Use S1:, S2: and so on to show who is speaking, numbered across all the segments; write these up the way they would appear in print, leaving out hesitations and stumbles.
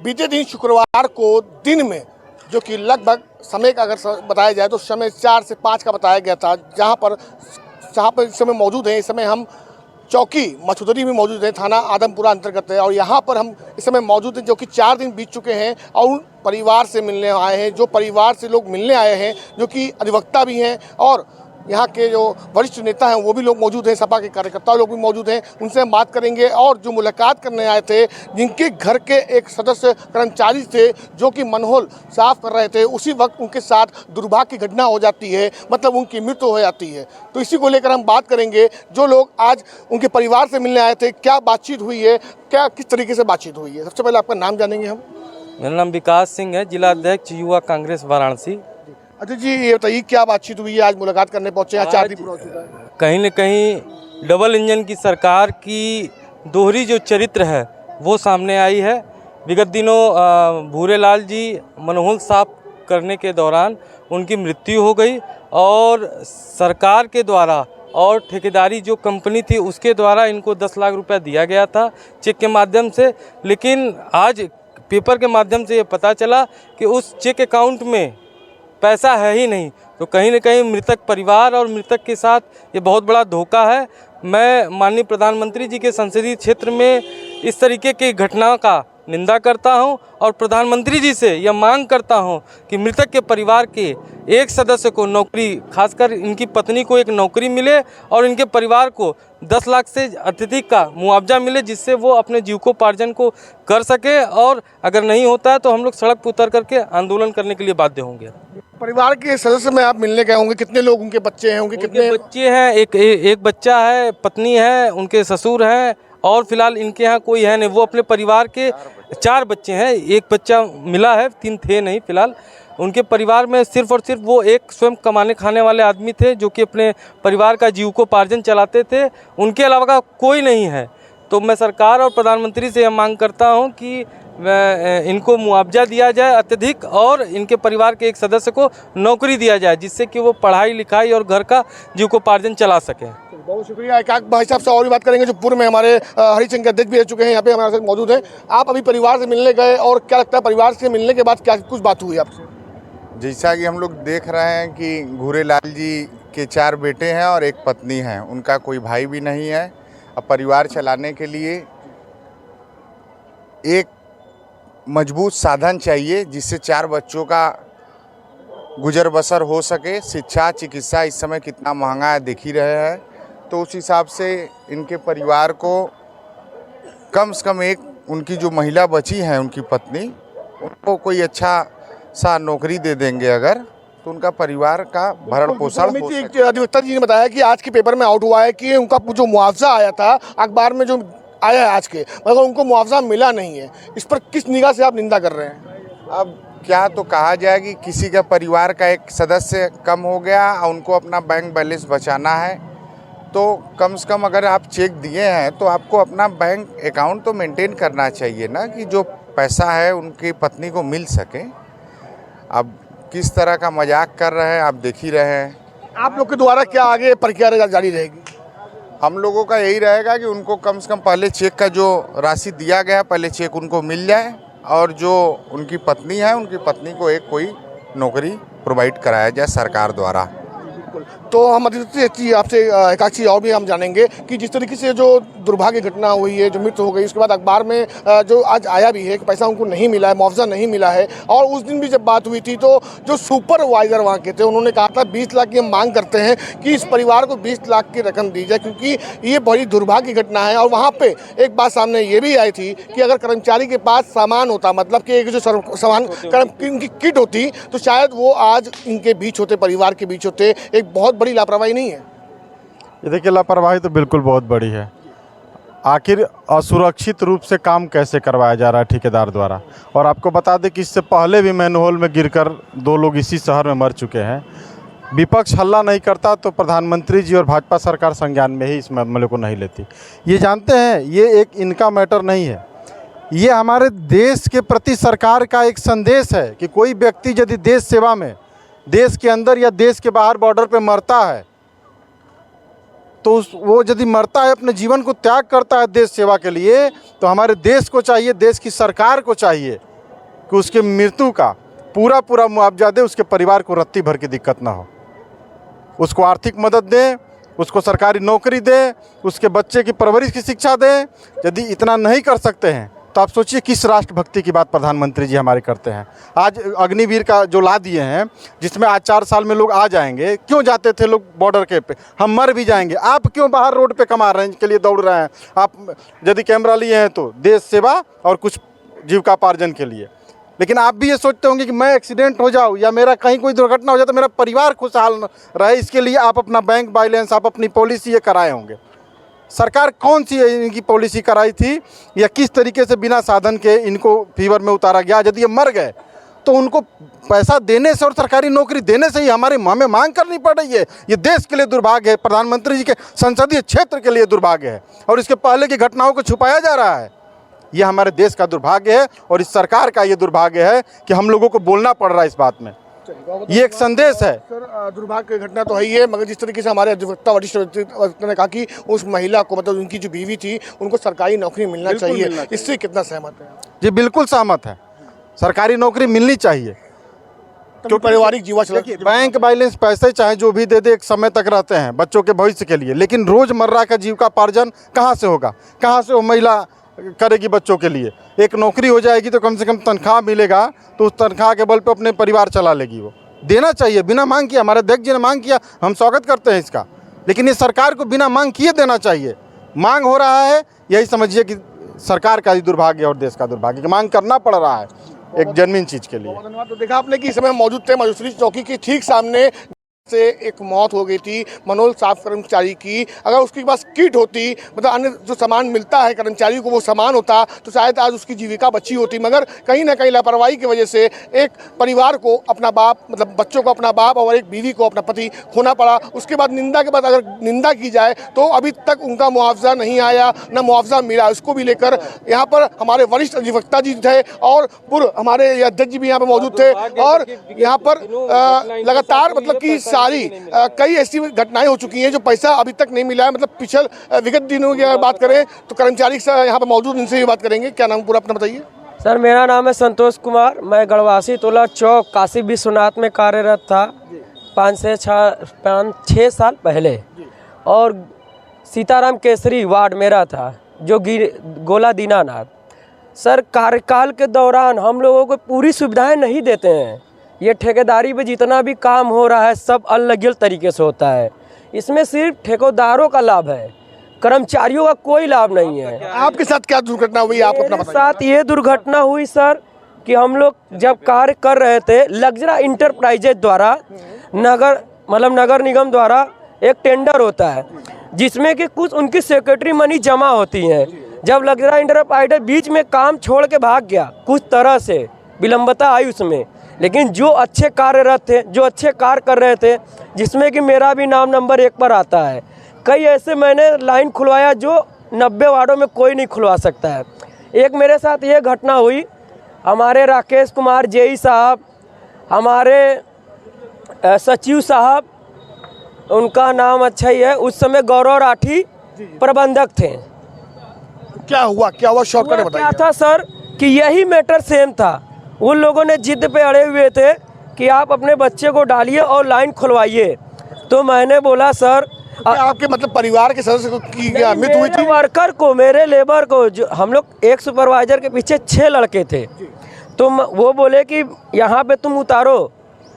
S1: बीते दिन शुक्रवार को दिन में, जो कि लगभग समय का अगर बताया जाए तो समय 4 से 5 का बताया गया था, जहां पर इस समय मौजूद हैं। इस समय हम चौकी मछुदरी में मौजूद है, थाना आदमपुरा अंतर्गत है, और यहाँ पर हम इस समय मौजूद हैं, जो कि 4 दिन बीत चुके हैं और उन परिवार से मिलने आए हैं, जो परिवार से लोग मिलने आए हैं, जो कि अधिवक्ता भी हैं और यहाँ के जो वरिष्ठ नेता हैं वो भी लोग मौजूद हैं, सपा के कार्यकर्ता लोग भी मौजूद हैं। उनसे हम बात करेंगे। और जो मुलाकात करने आए थे, जिनके घर के एक सदस्य कर्मचारी थे जो कि मनहोल साफ कर रहे थे, उसी वक्त उनके साथ दुर्भाग्य की घटना हो जाती है, मतलब उनकी मृत्यु हो जाती है। तो इसी को लेकर हम बात करेंगे। जो लोग आज उनके परिवार से मिलने आए थे, क्या बातचीत हुई है, क्या किस तरीके से बातचीत हुई है। सबसे पहले आपका नाम जानेंगे हम।
S2: मेरा नाम विकास सिंह है, जिला अध्यक्ष युवा कांग्रेस वाराणसी।
S1: अच्छा जी, ये बताइए क्या बातचीत हुई है, आज मुलाकात करने पहुंचे हैं, 4 दिन पूरा हो चुका है।
S2: कहीं न कहीं डबल इंजन की सरकार की दोहरी जो चरित्र है वो सामने आई है। विगत दिनों भूरेलाल जी मनहोल साफ करने के दौरान उनकी मृत्यु हो गई और सरकार के द्वारा और ठेकेदारी जो कंपनी थी उसके द्वारा इनको 10 लाख रुपया दिया गया था चेक के माध्यम से। लेकिन आज पेपर के माध्यम से ये पता चला कि उस चेक अकाउंट में पैसा है ही नहीं। तो कहीं न कहीं मृतक परिवार और मृतक के साथ ये बहुत बड़ा धोखा है। मैं माननीय प्रधानमंत्री जी के संसदीय क्षेत्र में इस तरीके की घटना का निंदा करता हूं और प्रधानमंत्री जी से यह मांग करता हूं कि मृतक के परिवार के एक सदस्य को नौकरी, खासकर इनकी पत्नी को एक नौकरी मिले और इनके परिवार को 10 लाख से अत्यधिक का मुआवजा मिले, जिससे वो अपने जीविकोपार्जन को कर सके। और अगर नहीं होता है तो हम लोग सड़क पर उतर करके आंदोलन करने के लिए बाध्य होंगे।
S1: परिवार के सदस्य में आप मिलने गए होंगे, कितने लोग, उनके बच्चे हैं, उनके कितने
S2: बच्चे हैं? एक बच्चा है, पत्नी है, उनके ससुर हैं और फिलहाल इनके यहाँ कोई है नहीं। वो अपने परिवार के 4 बच्चे हैं, एक बच्चा मिला है, 3 थे नहीं फिलहाल। उनके परिवार में सिर्फ और सिर्फ वो एक स्वयं कमाने खाने वाले आदमी थे जो कि अपने परिवार का जीविकोपार्जन चलाते थे, उनके अलावा का कोई नहीं है। तो मैं सरकार और प्रधानमंत्री से यह मांग करता हूं कि इनको मुआवजा दिया जाए अत्यधिक और इनके परिवार के एक सदस्य को नौकरी दिया जाए, जिससे कि वो पढ़ाई लिखाई और घर का जीविकोपार्जन चला सकें।
S1: बहुत शुक्रिया। एक भाई साहब से और भी बात करेंगे जो पूर्व में हमारे हरिचंद के अध्यक्ष भी रह चुके हैं, यहाँ पे हमारे साथ मौजूद हैं। आप अभी परिवार से मिलने गए और क्या लगता है परिवार से मिलने के बाद क्या कुछ बात हुई आपसे?
S3: जैसा कि हम लोग देख रहे हैं कि भूरेलाल जी के 4 बेटे हैं और एक पत्नी है, उनका कोई भाई भी नहीं है। अब परिवार चलाने के लिए एक मजबूत साधन चाहिए जिससे 4 बच्चों का गुजर बसर हो सके। शिक्षा, चिकित्सा इस समय कितना महंगा है देख ही रहे हैं। तो उस हिसाब से इनके परिवार को कम से कम एक उनकी जो महिला बची है, उनकी पत्नी, उनको कोई अच्छा सा नौकरी दे देंगे अगर, तो उनका परिवार का भरण पोषण हो सके।
S1: अधिवक्ता जी ने बताया कि आज के पेपर में आउट हुआ है कि उनका जो मुआवजा आया था अखबार में, जो आया है आज के, मगर उनको मुआवजा मिला नहीं है। इस पर किस निगाह से आप निंदा कर रहे हैं?
S3: अब क्या तो कहा जाए कि किसी का परिवार का एक सदस्य कम हो गया और उनको अपना बैंक बैलेंस बचाना है, तो कम से कम अगर आप चेक दिए हैं तो आपको अपना बैंक अकाउंट तो मेंटेन करना चाहिए ना, कि जो पैसा है उनकी पत्नी को मिल सके। अब किस तरह का मजाक कर रहे हैं आप देख ही रहे हैं।
S1: आप लोग के द्वारा क्या आगे प्रक्रिया जारी रहेगी?
S3: हम लोगों का यही रहेगा कि उनको कम से कम पहले चेक का जो राशि दिया गया, पहले चेक उनको मिल जाए और जो उनकी पत्नी है, उनकी पत्नी को एक कोई नौकरी प्रोवाइड कराया जाए सरकार द्वारा।
S1: तो हम अधिवक्ता आपसे एक चीज़ और भी हम जानेंगे कि जिस तरीके से जो दुर्भाग्य घटना हुई है, जो मृत्यु हो गई, उसके बाद अखबार में जो आज आया भी है कि पैसा उनको नहीं मिला है, मुआवजा नहीं मिला है। और उस दिन भी जब बात हुई थी तो जो सुपरवाइजर वहाँ के थे उन्होंने कहा था 20 लाख की हम मांग करते हैं कि इस परिवार को 20 लाख की रकम दी जाए, क्योंकि ये बड़ी दुर्भाग्य घटना है। और वहाँ पर एक बात सामने ये भी आई थी कि अगर कर्मचारी के पास सामान होता, मतलब कि एक जो सामान इनकी किट होती, तो शायद वो आज इनके बीच होते, परिवार के बीच होते। एक बहुत बड़ी लापरवाही नहीं है?
S4: ये देखिए, लापरवाही तो बिल्कुल बहुत बड़ी है। आखिर असुरक्षित रूप से काम कैसे करवाया जा रहा है ठेकेदार द्वारा। और आपको बता दें कि इससे पहले भी मैनहोल में गिरकर 2 लोग इसी शहर में मर चुके हैं। विपक्ष हल्ला नहीं करता तो प्रधानमंत्री जी और भाजपा सरकार संज्ञान में ही इस मामले को नहीं लेती। ये जानते हैं, ये एक इनका मैटर नहीं है, ये हमारे देश के प्रति सरकार का एक संदेश है कि कोई व्यक्ति यदि देश सेवा में, देश के अंदर या देश के बाहर बॉर्डर पे मरता है, तो वो यदि मरता है, अपने जीवन को त्याग करता है देश सेवा के लिए, तो हमारे देश को चाहिए, देश की सरकार को चाहिए कि उसके मृत्यु का पूरा पूरा मुआवजा दे, उसके परिवार को रत्ती भर की दिक्कत ना हो। उसको आर्थिक मदद दें, उसको सरकारी नौकरी दें, उसके बच्चे की परवरिश की शिक्षा दें। यदि इतना नहीं कर सकते हैं तो आप सोचिए किस राष्ट्रभक्ति की बात प्रधानमंत्री जी हमारे करते हैं। आज अग्निवीर का जो ला दिए हैं, जिसमें आज 4 साल में लोग आ जाएंगे। क्यों जाते थे लोग बॉर्डर के पे? हम मर भी जाएंगे। आप क्यों बाहर रोड पे कमा रहे हैं, के लिए दौड़ रहे हैं? आप यदि कैमरा लिए हैं तो देश सेवा और कुछ जीविकापार्जन के लिए, लेकिन आप भी ये सोचते होंगे कि मैं एक्सीडेंट हो जाऊँ या मेरा कहीं कोई दुर्घटना हो जाए तो मेरा परिवार खुशहाल रहे, इसके लिए आप अपना बैंक बैलेंस, आप अपनी पॉलिसी ये कराए होंगे। सरकार कौन सी इनकी पॉलिसी कराई थी या किस तरीके से बिना साधन के इनको फीवर में उतारा गया? यदि ये मर गए तो उनको पैसा देने से और सरकारी नौकरी देने से ही हमें मांग करनी पड़ रही है। ये देश के लिए दुर्भाग्य है, प्रधानमंत्री जी के संसदीय क्षेत्र के लिए दुर्भाग्य है, और इसके पहले की घटनाओं को छुपाया जा रहा है। ये हमारे देश का दुर्भाग्य है और इस सरकार का ये दुर्भाग्य है कि हम लोगों को बोलना पड़ रहा है इस बात में। ये एक संदेश है।
S1: सर, दुर्भाग्य की घटना तो है ही है, मगर जिस तरीके से हमारे अधिवक्ता वरिष्ठ अधिवक्ता ने कहा कि उस महिला को, मतलब उनकी जो बीवी थी, उनको सरकारी नौकरी मिलना चाहिए, इससे कितना सहमत है?
S4: जी बिल्कुल सहमत है, सरकारी नौकरी मिलनी चाहिए।
S1: क्योंकि पारिवारिक जीवन चला,
S4: बैंक बैलेंस पैसे चाहे जो भी दे दे एक समय तक रहते हैं बच्चों के भविष्य के लिए, लेकिन रोजमर्रा का जीविकापार्जन कहाँ से होगा? कहाँ से वो महिला करेगी बच्चों के लिए? एक नौकरी हो जाएगी तो कम से कम तनख्वाह मिलेगा, तो उस तनख्वाह के बल पे अपने परिवार चला लेगी। वो देना चाहिए बिना मांग किया। हमारे अध्यक्ष जी ने मांग किया, हम स्वागत करते हैं इसका, लेकिन ये सरकार को बिना मांग किए देना चाहिए। मांग हो रहा है, यही समझिए कि सरकार का ही दुर्भाग्य और देश का दुर्भाग्य कि मांग करना पड़ रहा है एक जन्मीन चीज़ के लिए।
S1: धन्यवाद। तो देखा आपने कि इस समय मौजूद थे मजूसरी चौकी के ठीक सामने से एक मौत हो गई थी मनोल साफ कर्मचारी की। अगर उसके पास किट होती, मतलब अन्य जो सामान मिलता है कर्मचारी को, वो सामान होता तो शायद आज उसकी जीविका बची होती, मगर कहीं ना कहीं लापरवाही की वजह से एक परिवार को अपना बाप, मतलब बच्चों को अपना बाप और एक बीवी को अपना पति खोना पड़ा। उसके बाद निंदा के बाद अगर निंदा की जाए तो अभी तक उनका मुआवजा नहीं आया, न मुआवजा मिला। इसको भी लेकर यहाँ पर हमारे वरिष्ठ अधिवक्ता जी थे और पूर्व हमारे अध्यक्ष जी भी यहाँ पर मौजूद थे, और यहाँ पर लगातार मतलब कि सारी कई ऐसी घटनाएं हो चुकी हैं जो पैसा अभी तक नहीं मिला है। मतलब पिछले विगत दिनों की अगर बात करें तो कर्मचारी यहाँ पर मौजूद, इनसे भी बात करेंगे। क्या नाम पूरा अपना बताइए?
S5: सर, मेरा नाम है संतोष कुमार। मैं गढ़वासी तोला चौक काशी विश्वनाथ में कार्यरत था 5-6 साल पहले, और सीताराम केसरी वार्ड मेरा था, जो गोला दीनानाथ। सर, कार्यकाल के दौरान हम लोगों को पूरी सुविधाएं नहीं देते हैं। ये ठेकेदारी पे जितना भी काम हो रहा है सब अनलीगल तरीके से होता है। इसमें सिर्फ ठेकेदारों का लाभ है, कर्मचारियों का कोई लाभ नहीं है।
S1: आपके साथ क्या दुर्घटना हुई, आप अपना बताइए?
S5: साथ ये दुर्घटना हुई सर कि हम लोग जब कार्य कर रहे थे, लग्जरा इंटरप्राइजेज द्वारा नगर निगम द्वारा एक टेंडर होता है जिसमें कि कुछ उनकी सेक्रेटरी मनी जमा होती है। जब लग्जरा इंटरप्राइजेज बीच में काम छोड़ के भाग गया, कुछ तरह से विलंबता आई उसमें, लेकिन जो अच्छे कार्यरत थे, जो अच्छे कार्य कर रहे थे, जिसमें कि मेरा भी नाम नंबर 1 पर आता है, कई ऐसे मैंने लाइन खुलवाया जो 90 वार्डों में कोई नहीं खुलवा सकता है। एक मेरे साथ ये घटना हुई, हमारे राकेश कुमार जेई साहब, हमारे सचिव साहब, उनका नाम अच्छा ही है, उस समय गौरव राठी प्रबंधक थे।
S1: क्या हुआ शॉर्टकट बताइए।
S5: क्या था सर कि यही मैटर सेम था। उन लोगों ने जिद पे अड़े हुए थे कि आप अपने बच्चे को डालिए और लाइन खुलवाइए। तो मैंने बोला सर,
S1: आपके मतलब परिवार के सदस्य को की मृत्यु हुई थी?
S5: वर्कर को, मेरे लेबर को, जो हम लोग एक सुपरवाइजर के पीछे 6 लड़के थे, तो वो बोले कि यहाँ पे तुम उतारो,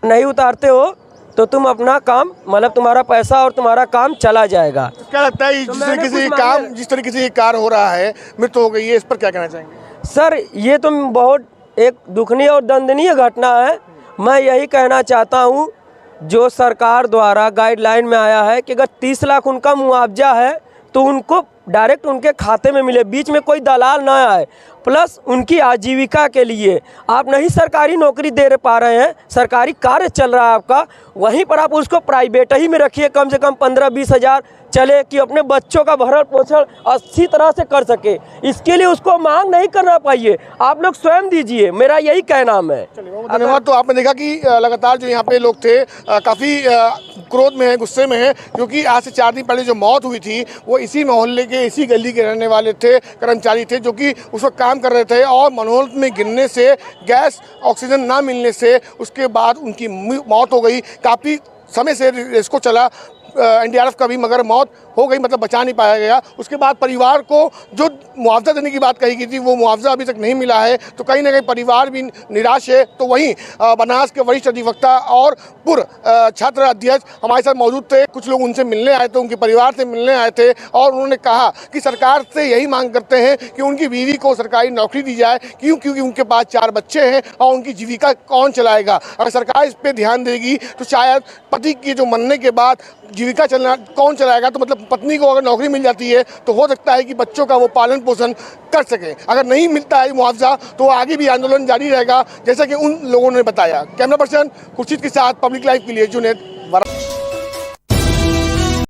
S5: नहीं उतारते हो तो तुम अपना काम, मतलब तुम्हारा पैसा और तुम्हारा काम चला जाएगा।
S1: क्या लगता है जिस तरीके से ये कार्य हो रहा है, मृत्यु हो गई है, इस पर क्या कहना चाहेंगे?
S5: सर, ये तो बहुत एक दुखनीय और दंडनीय घटना है। मैं यही कहना चाहता हूँ, जो सरकार द्वारा गाइडलाइन में आया है कि अगर 30 लाख उनका मुआवजा है तो उनको डायरेक्ट उनके खाते में मिले, बीच में कोई दलाल ना आए। प्लस उनकी आजीविका के लिए आप नहीं सरकारी नौकरी दे पा रहे हैं, सरकारी कार्य चल रहा है आपका, वहीं पर आप उसको प्राइवेट ही में रखिए, कम से कम 15-20 हज़ार चले कि अपने बच्चों का भरण पोषण अच्छी तरह से कर सके। इसके लिए उसको मांग नहीं करना पाइए, आप लोग स्वयं दीजिए, मेरा यही कहना है।
S1: धन्यवाद। तो आपने देखा कि लगातार जो यहाँ पे लोग थे, काफ़ी क्रोध में है, गुस्से में है, क्योंकि आज से 4 दिन पहले जो मौत हुई थी वो इसी मोहल्ले के, इसी गली के रहने वाले थे, कर्मचारी थे, जो कि उस वक्त काम कर रहे थे और मनोहल में गिरने से, गैस ऑक्सीजन ना मिलने से उसके बाद उनकी मौत हो गई। काफ़ी समय से रेस्क्यू चला एनडीआरएफ का भी, मगर मौत हो गई, मतलब बचा नहीं पाया गया। उसके बाद परिवार को जो मुआवजा देने की बात कही गई थी वो मुआवजा अभी तक नहीं मिला है, तो कहीं ना कहीं परिवार भी निराश है। तो वहीं बनास के वरिष्ठ अधिवक्ता और पूर्व छात्र अध्यक्ष हमारे साथ मौजूद थे। कुछ लोग उनसे मिलने आए थे, उनके परिवार से मिलने आए थे और उन्होंने कहा कि सरकार से यही मांग करते हैं कि उनकी बीवी को सरकारी नौकरी दी जाए, क्योंकि उनके पास 4 बच्चे हैं और उनकी जीविका कौन चलाएगा। अगर सरकार इस पर ध्यान देगी तो शायद पति के जो मरने के बाद जीविका चलना कौन चलाएगा, तो मतलब पत्नी को अगर नौकरी मिल जाती है तो हो सकता है कि बच्चों का वो पालन पोषण कर सके। अगर नहीं मिलता है मुआवजा तो आगे भी आंदोलन जारी रहेगा, जैसा कि उन लोगों ने बताया। कैमरा पर्सन खुर्शीद के साथ पब्लिक लाइव के लिए जुनैद।